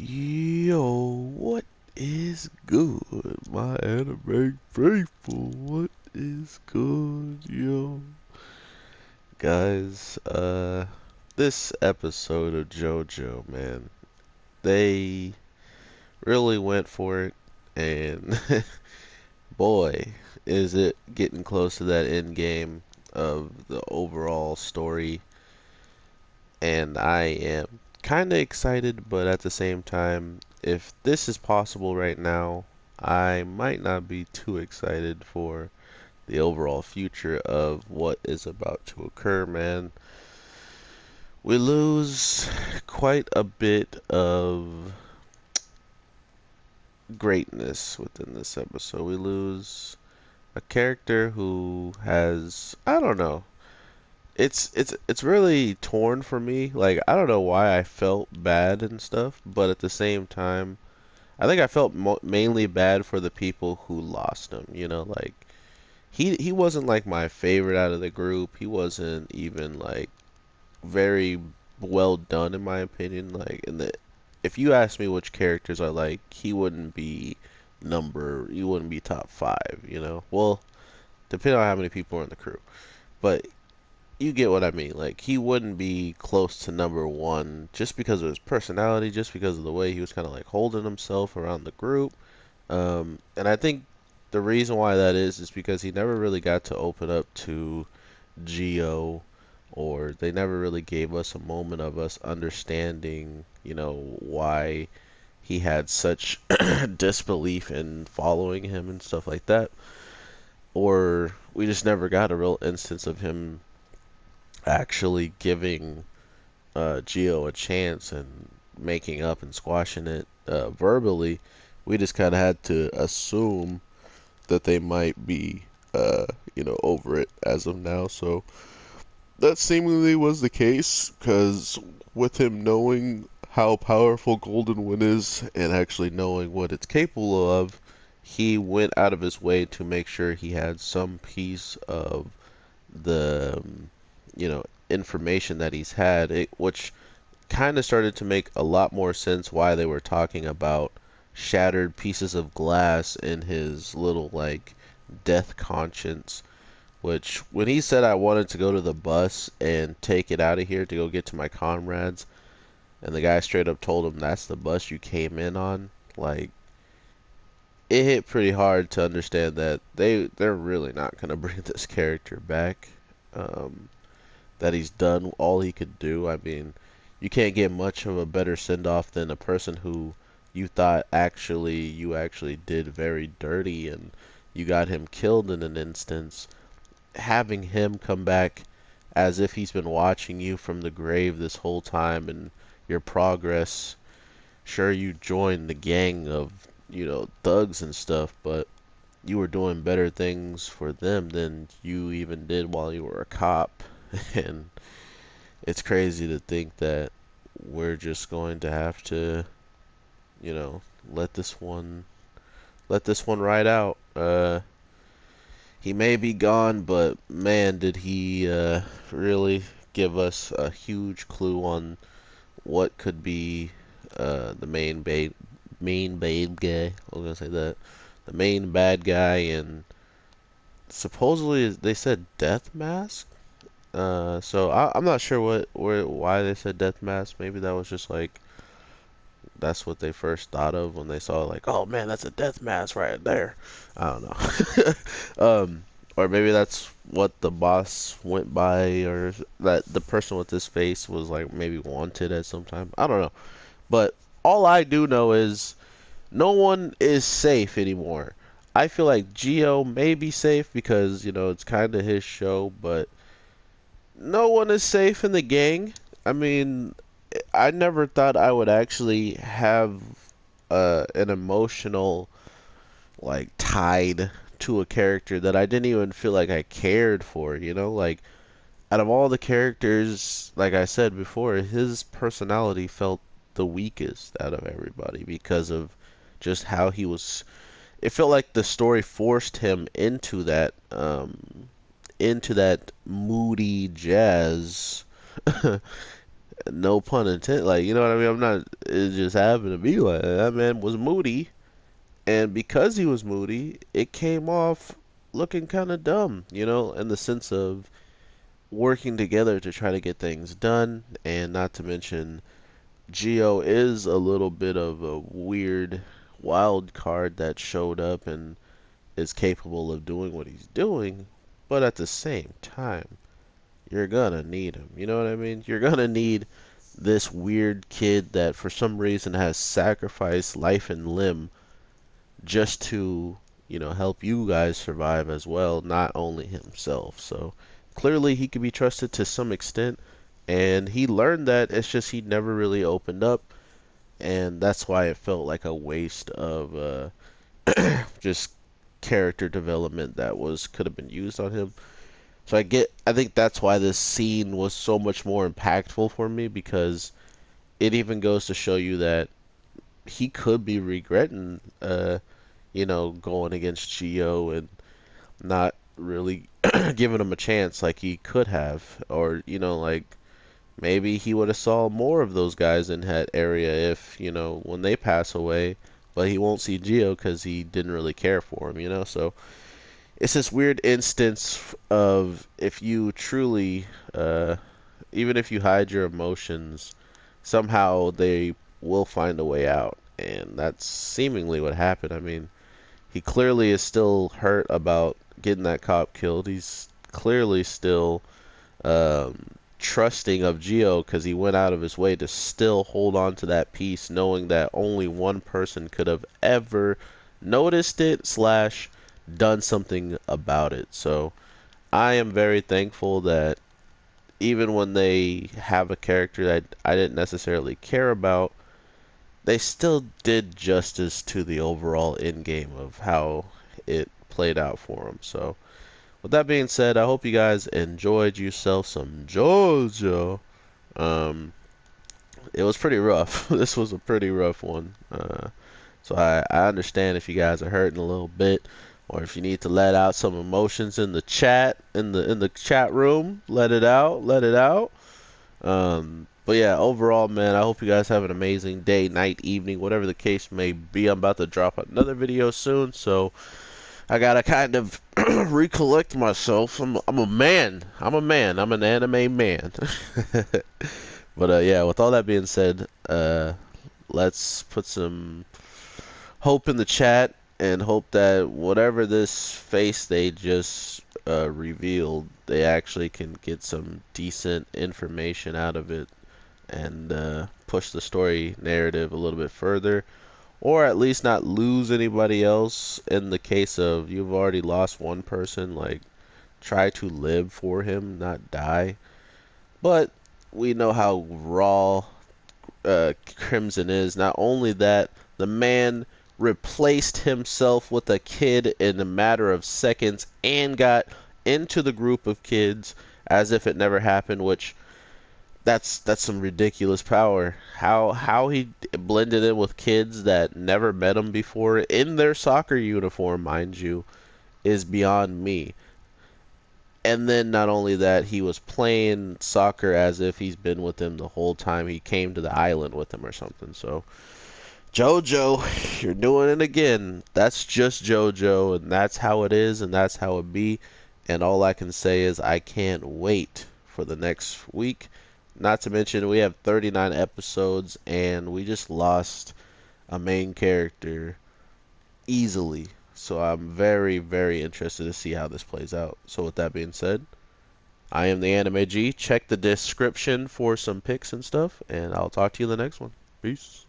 Yo, what is good, my anime faithful? What is good, yo? Guys, this episode of JoJo, man, they really went for it, and boy, is it getting close to that end game of the overall story, and I am kind of excited, but at the same time, if this is possible right now, I might not be too excited for the overall future of what is about to occur, man. We lose quite a bit of greatness within this episode. We lose a character who has, I don't know. It's really torn for me. Like, I don't know why I felt bad and stuff, but at the same time, I think I felt mainly bad for the people who lost him, like he wasn't like my favorite out of the group. He wasn't even like very well done in my opinion. Like in the if you ask me which characters I like, he wouldn't be top five. Well, depending on how many people are in the crew. But you get what I mean. Like he wouldn't be close to number one just because of his personality, just because of the way he was kind of like holding himself around the group. And I think the reason why that is because he never really got to open up to Geo, or they never really gave us a moment of us understanding, why he had such disbelief in following him and stuff like that. Or we just never got a real instance of him actually giving Geo a chance and making up and squashing it verbally. We just kind of had to assume that they might be, over it as of now. So that seemingly was the case, because with him knowing how powerful Golden Wind is and actually knowing what it's capable of, he went out of his way to make sure he had some piece of the, information that he's had, which kind of started to make a lot more sense why they were talking about shattered pieces of glass in his little, like, death conscience. Which, when he said I wanted to go to the bus and take it out of here to go get to my comrades, and the guy straight up told him that's the bus you came in on, like, it hit pretty hard to understand that they're really not gonna bring this character back. Um, that he's done all he could do. I mean, you can't get much of a better send off than a person who you actually did very dirty, and you got him killed in an instance. Having him come back as if he's been watching you from the grave this whole time and your progress. Sure, you joined the gang of, thugs and stuff, but you were doing better things for them than you even did while you were a cop. And it's crazy to think that we're just going to have to, you know, let this one ride out. He may be gone, but man, did he really give us a huge clue on what could be the main bad guy. I was gonna say that the main bad guy, and supposedly they said Death Mask. So I'm not sure why they said Death Mask. Maybe that was just like that's what they first thought of when they saw like, oh man, that's a death mask right there. I don't know. Or maybe that's what the boss went by, or that the person with this face was like maybe wanted at some time. I don't know. But all I do know is no one is safe anymore. I feel like Geo may be safe because, it's kind of his show, but no one is safe in the gang. I mean, I never thought I would actually have an emotional like tied to a character that I didn't even feel like I cared for, Like out of all the characters, like I said before, his personality felt the weakest out of everybody because of just how he was. It felt like the story forced him into that moody jazz No pun intended. Like, you know what I mean? I'm not. It just happened to be like that. Man was moody, and because he was moody, it came off looking kind of dumb. You know, in the sense of working together to try to get things done, and not to mention, Geo is a little bit of a weird wild card that showed up and is capable of doing what he's doing, but at the same time, you're gonna need him. You know what I mean? You're gonna need this weird kid that for some reason has sacrificed life and limb just to, help you guys survive as well, not only himself. So clearly he could be trusted to some extent, and he learned that. It's just he never really opened up, and that's why it felt like a waste of just character development that was could have been used on him. So I think that's why this scene was so much more impactful for me, because it even goes to show you that he could be regretting, going against Geo and not really giving him a chance like he could have, or like maybe he would have saw more of those guys in that area if when they pass away, but he won't see Geo because he didn't really care for him. So it's this weird instance of if you truly, even if you hide your emotions, somehow they will find a way out. And that's seemingly what happened. I mean, he clearly is still hurt about getting that cop killed. He's clearly still um, trusting of Geo because he went out of his way to still hold on to that piece, knowing that only one person could have ever noticed it slash done something about it. So I am very thankful that even when they have a character that I didn't necessarily care about, they still did justice to the overall end game of how it played out for them. So with that being said, I hope you guys enjoyed yourself some JoJo. Um, it was pretty rough. This was a pretty rough one. So I understand if you guys are hurting a little bit, or if you need to let out some emotions in the chat, in the chat room, let it out, let it out. But yeah, overall, man, I hope you guys have an amazing day, night, evening, whatever the case may be. I'm about to drop another video soon, so I gotta kind of recollect myself. I'm a man. I'm a man. I'm an anime man. But yeah, with all that being said, let's put some hope in the chat and hope that whatever this face they just revealed, they actually can get some decent information out of it and push the story narrative a little bit further, or at least not lose anybody else. In the case of you've already lost one person, like try to live for him, not die. But we know how raw Crimson is. Not only that, the man replaced himself with a kid in a matter of seconds and got into the group of kids as if it never happened, which that's some ridiculous power. How he blended in with kids that never met him before in their soccer uniform, mind you, is beyond me. And then not only that, he was playing soccer as if he's been with them the whole time he came to the island with him or something. So JoJo, you're doing it again. That's just JoJo, and that's how it is, and that's how it be. And all I can say is I can't wait for the next week. Not to mention we have 39 episodes, and we just lost a main character easily. So I'm very, very interested to see how this plays out. So with that being said, I am the Anime G. Check the description for some pics and stuff, and I'll talk to you in the next one. Peace.